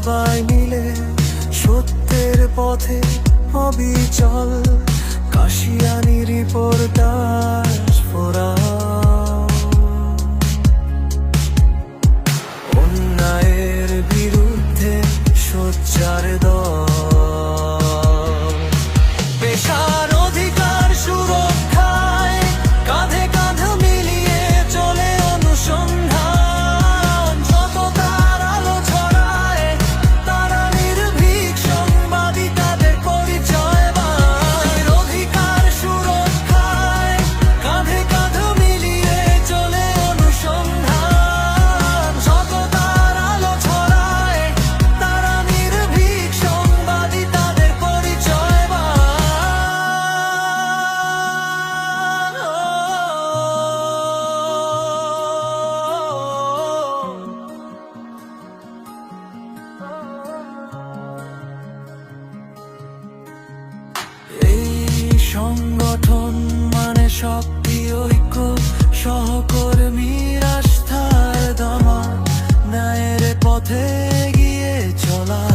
সবাই মিলে সত্যের পথে অবিচল। কাশিয়ানি রিপোর্টার ফোরাম, অন্যায়ের বিরুদ্ধে সোচ্চার দল। পেশার অধিকার সুরক্ষায় কাঁধে কাঁধ মিলিয়ে চলে অনুসন্ধান। সততার আলো ছড়ায় তারা নির্ভীক সংবাদী, তাদের পরিচয় পায়। অধিকার সুরক্ষায় কাঁধে কাঁধ মিলিয়ে চলে অনুসন্ধান। সততার আলো ছড়ায় তারা নির্ভীক সংবাদী, তাদের পরিচয় পায়। এই সংগঠন মানে শক্তি, ঐক্য, সহকর্মীর আস্থার দামা। ন্যায়ের পথে এগিয়ে চলা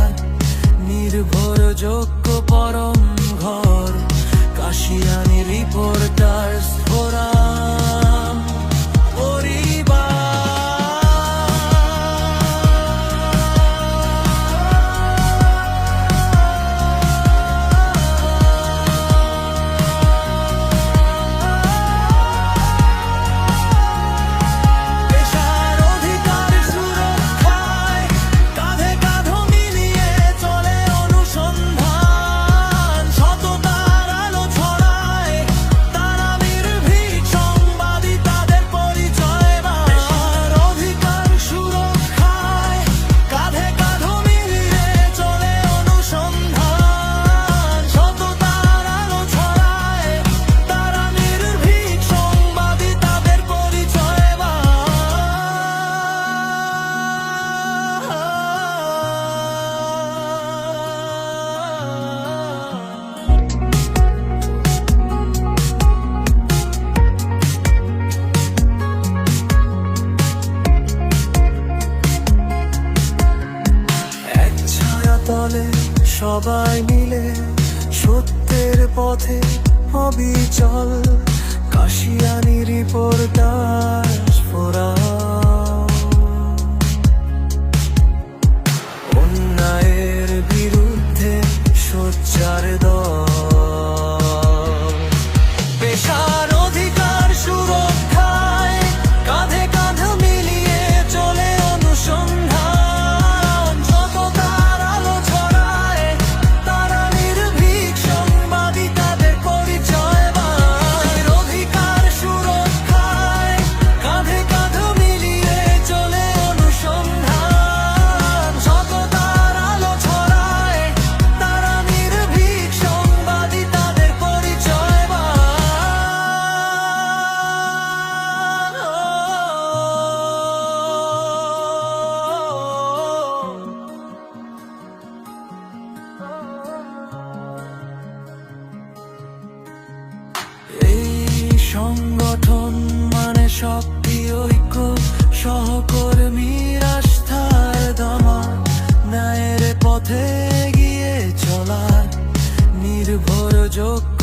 নির্ভরযোগ্য পরম ঘর। কাশিয়ানি রিপোর্টার্স ফোরাম পরিবার। পেশার অধিকার সুরক্ষায় কাঁধে কাঁধ মিলিয়ে চলে অনুসন্ধান। সততার আলো ছড়ায় তারা নির্ভীক সংবাদী, তাদের পরিচয় পায়। পেশার অধিকার সুরক্ষায় কাঁধে কাঁধ মিলিয়ে চলে অনুসন্ধান। সততার আলো ছড়ায় তারা নির্ভীক সংবাদী, তাদের পরিচয় পায়। এক ছায়াতলে সবাই মিলে সত্যের পথে অবিচল। কাশিয়ানি রিপোর্টার ফোরাম, অন্যায়ের বিরুদ্ধে সোচ্চার দল। পেশার অধিকার সুরক্ষায় কাঁধে কাঁধ মিলিয়ে চলে অনুসন্ধান। সততার আলো ছড়ায় তারা নির্ভীক সংবাদী, তাদের পরিচয় পায়। অধিকার সুরক্ষায় কাঁধে কাঁধ মিলিয়ে চলে অনুসন্ধান। সততার আলো ছড়ায় তারা নির্ভীক সংবাদী, তাদের পরিচয় পায়। এই সংগঠন মানে শক্তি, ঐক্য, সহকর্মীর আস্থার দামা। ন্যায়ের পথে এগিয়ে চলা নির্ভরযোগ্য